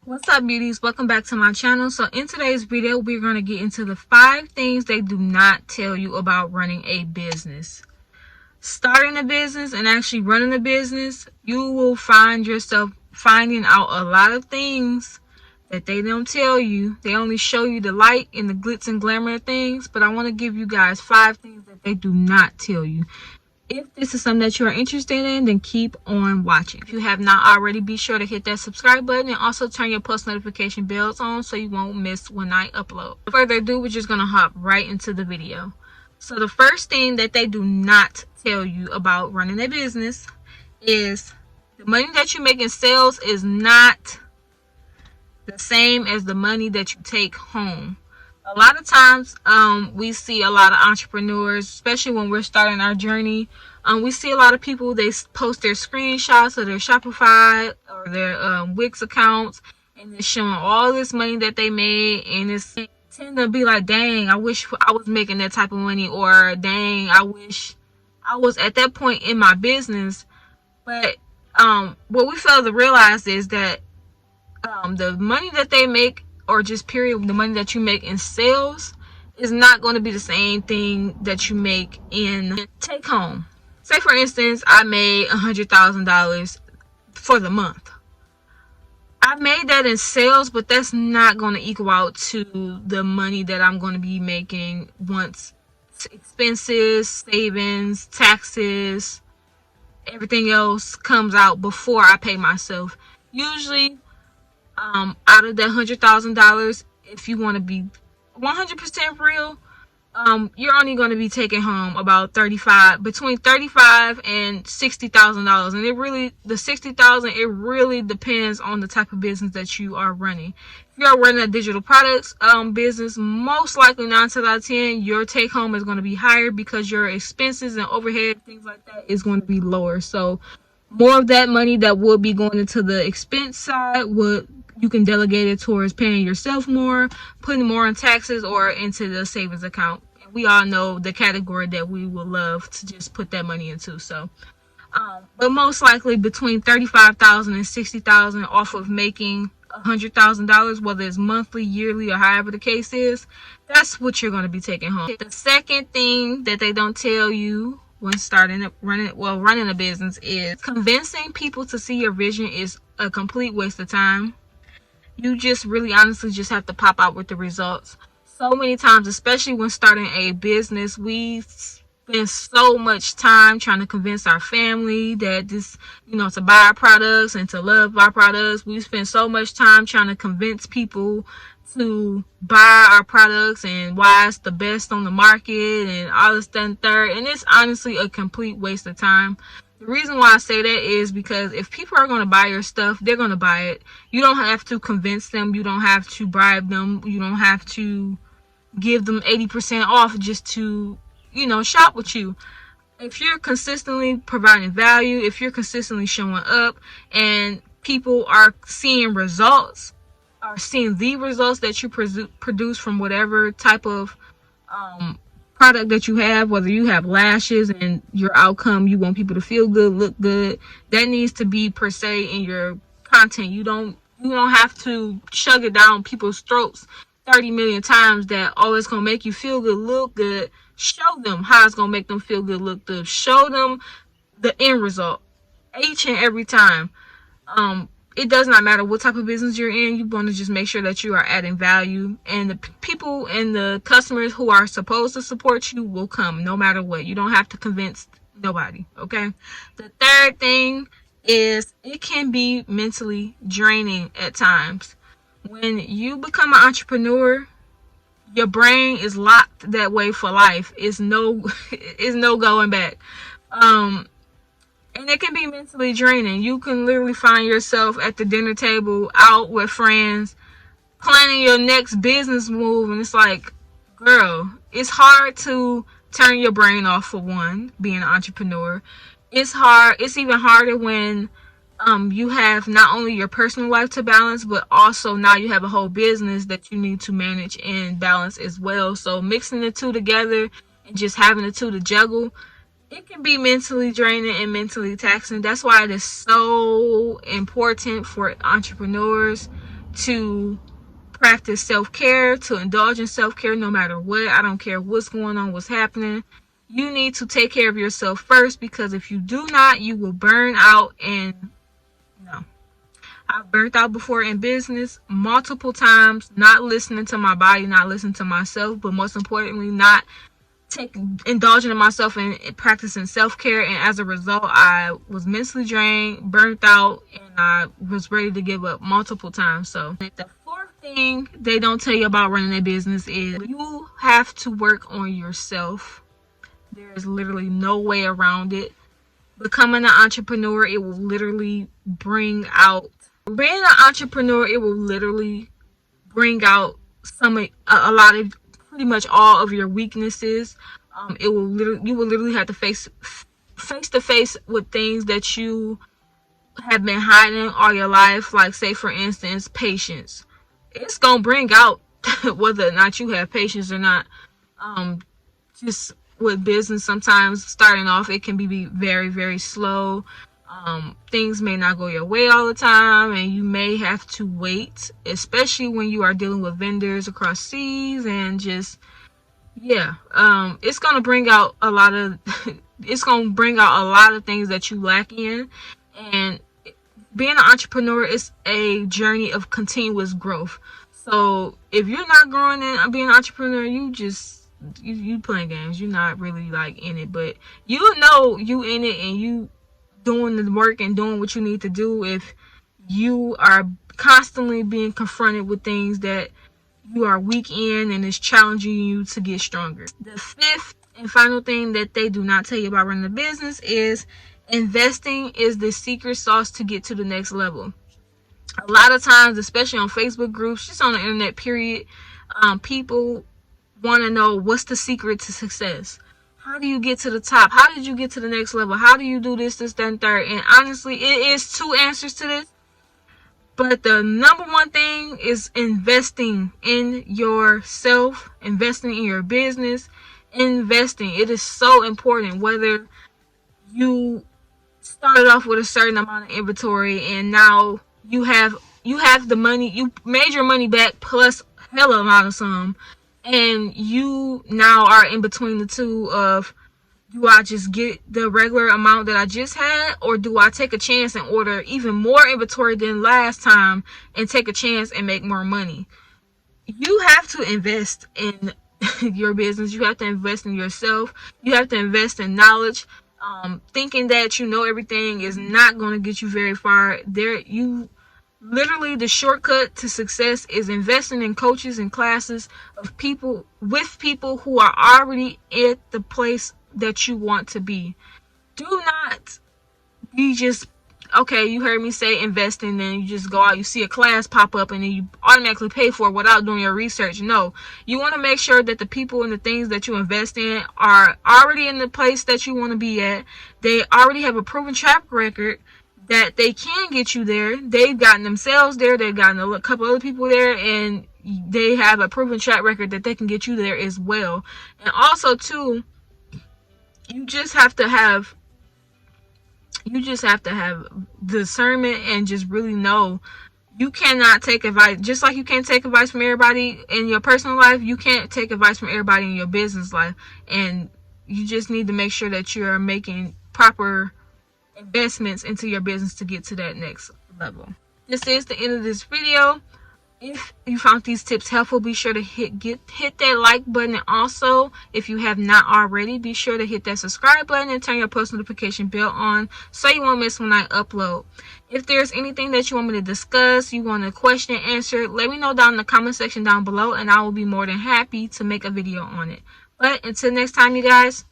What's up, beauties? Welcome back to my channel. So in today's video, we're going to get into the 5 things they do not tell you about running a business. Starting a business and actually running a business, you will find yourself finding out a lot of things that they don't tell you. They only show you the light and the glitz and glamour of things, but I want to give you guys 5 things that they do not tell you. If this is something that you are interested in, then keep on watching. If you have not already, be sure to hit that subscribe button and also turn your post notification bells on so you won't miss when I upload. Without further ado, we're just going to hop right into the video. So the first thing that they do not tell you about running a business is the money that you make in sales is not the same as the money that you take home. A lot of times we see a lot of entrepreneurs, especially when we're starting our journey, we see a lot of people, they post their screenshots of their Shopify or their Wix accounts, and they're showing all this money that they made, and it's tend to be like, dang, I wish I was making that type of money, or dang, I wish I was at that point in my business. But what we fail to realize is that the money that they make, or just period, the money that you make in sales is not going to be the same thing that you make in take home. Say for instance, I made $100,000 for the month. I made that in sales, but that's not going to equal out to the money that I'm going to be making once expenses, savings, taxes, everything else comes out before I pay myself. Usually, out of that $100,000, if you want to be 100% real, you're only going to be taking home about between $35,000 and $60,000, and the $60,000, it really depends on the type of business that you are running. If you are running a digital products business, most likely 9 times out of 10, your take home is going to be higher because your expenses and overhead, things like that, is going to be lower. So more of that money that would be going into the expense side you can delegate it towards paying yourself more, putting more in taxes, or into the savings account. And we all know the category that we would love to just put that money into. So, but most likely between $35,000 and $60,000 off of making $100,000, whether it's monthly, yearly, or however the case is, that's what you're going to be taking home. The second thing that they don't tell you when running a business is convincing people to see your vision is a complete waste of time. You just really honestly just have to pop out with the results. So many times, especially when starting a business, we spend so much time trying to convince our family that to buy our products and to love our products. We spend so much time trying to convince people to buy our products and why it's the best on the market and all this, that, and third. And it's honestly a complete waste of time. The reason why I say that is because if people are going to buy your stuff, they're going to buy it. You don't have to convince them. You don't have to bribe them. You don't have to give them 80% off just to, shop with you. If you're consistently providing value, if you're consistently showing up, and people are seeing results, are seeing the results that you produce from whatever type of product that you have, whether you have lashes and your outcome, you want people to feel good, look good, that needs to be per se in your content. You don't have to shove it down people's throats 30 million times that it's gonna make you feel good, look good. Show them how it's gonna make them feel good, look good. Show them the end result each and every time. It does not matter what type of business you're in. You want to just make sure that you are adding value, and the people and the customers who are supposed to support you will come no matter what. You don't have to convince nobody, okay? The third thing is it can be mentally draining at times. When you become an entrepreneur, your brain is locked that way for life. It's no going back. And it can be mentally draining. You can literally find yourself at the dinner table, out with friends, planning your next business move. And it's like, girl, it's hard to turn your brain off, for one, being an entrepreneur. It's hard. It's even harder when you have not only your personal life to balance, but also now you have a whole business that you need to manage and balance as well. So mixing the two together and just having the two to juggle, it can be mentally draining and mentally taxing. That's why it is so important for entrepreneurs to practice self-care, to indulge in self-care no matter what. I don't care what's going on, what's happening. You need to take care of yourself first, because if you do not, you will burn out. And no, I've burnt out before in business multiple times, not listening to my body, not listening to myself, but most importantly, not indulging in myself and practicing self-care. And as a result, I was mentally drained, burnt out, and I was ready to give up multiple times. So the fourth thing they don't tell you about running a business is you have to work on yourself. There's literally no way around it. Becoming an entrepreneur, it will literally bring out being an entrepreneur, it will literally bring out a lot of, pretty much all of your weaknesses. You will literally have to face to face with things that you have been hiding all your life. Like, say for instance, patience. It's gonna bring out whether or not you have patience or not. Just with business, sometimes starting off, it can be very, very slow. Things may not go your way all the time, and you may have to wait, especially when you are dealing with vendors across seas. And just, it's gonna bring out a lot of things that you lack in. And being an entrepreneur is a journey of continuous growth. So if you're not growing in being an entrepreneur, you playing games. You're not really like in it, but you know you in it, and you doing the work and doing what you need to do if you are constantly being confronted with things that you are weak in, and it's challenging you to get stronger. The fifth and final thing that they do not tell you about running a business is investing is the secret sauce to get to the next level. A lot of times, especially on Facebook groups, just on the internet period, people want to know what's the secret to success. How do you get to the top? How did you get to the next level? How do you do this, that, and third? And honestly, it is two answers to this. But the number one thing is investing in yourself, investing in your business, investing. It is so important. Whether you started off with a certain amount of inventory and now you have the money, you made your money back plus hella amount of some, and you now are in between the two of, do I just get the regular amount that I just had, or do I take a chance and order even more inventory than last time and take a chance and make more money? You have to invest in your business. You have to invest in yourself. You have to invest in knowledge. Thinking that you know everything is not going to get you very far. Literally, the shortcut to success is investing in coaches and classes of people who are already at the place that you want to be. Do not be just, okay, you heard me say investing, then you just go out, you see a class pop up, and then you automatically pay for it without doing your research. No, you want to make sure that the people and the things that you invest in are already in the place that you want to be at. They already have a proven track record that they can get you there. They've gotten themselves there. They've gotten a couple other people there, and they have a proven track record that they can get you there as well. And also, too, you just have to have discernment and just really know you cannot take advice. Just like you can't take advice from everybody in your personal life, you can't take advice from everybody in your business life. And you just need to make sure that you're making proper investments into your business to get to that next level. This is the end of this video. If you found these tips helpful, be sure to hit that like button. And also, if you have not already, be sure to hit that subscribe button and turn your post notification bell on so you won't miss when I upload. If there's anything that you want me to discuss, you want a question answered, let me know down in the comment section down below, and I will be more than happy to make a video on it. But until next time, you guys,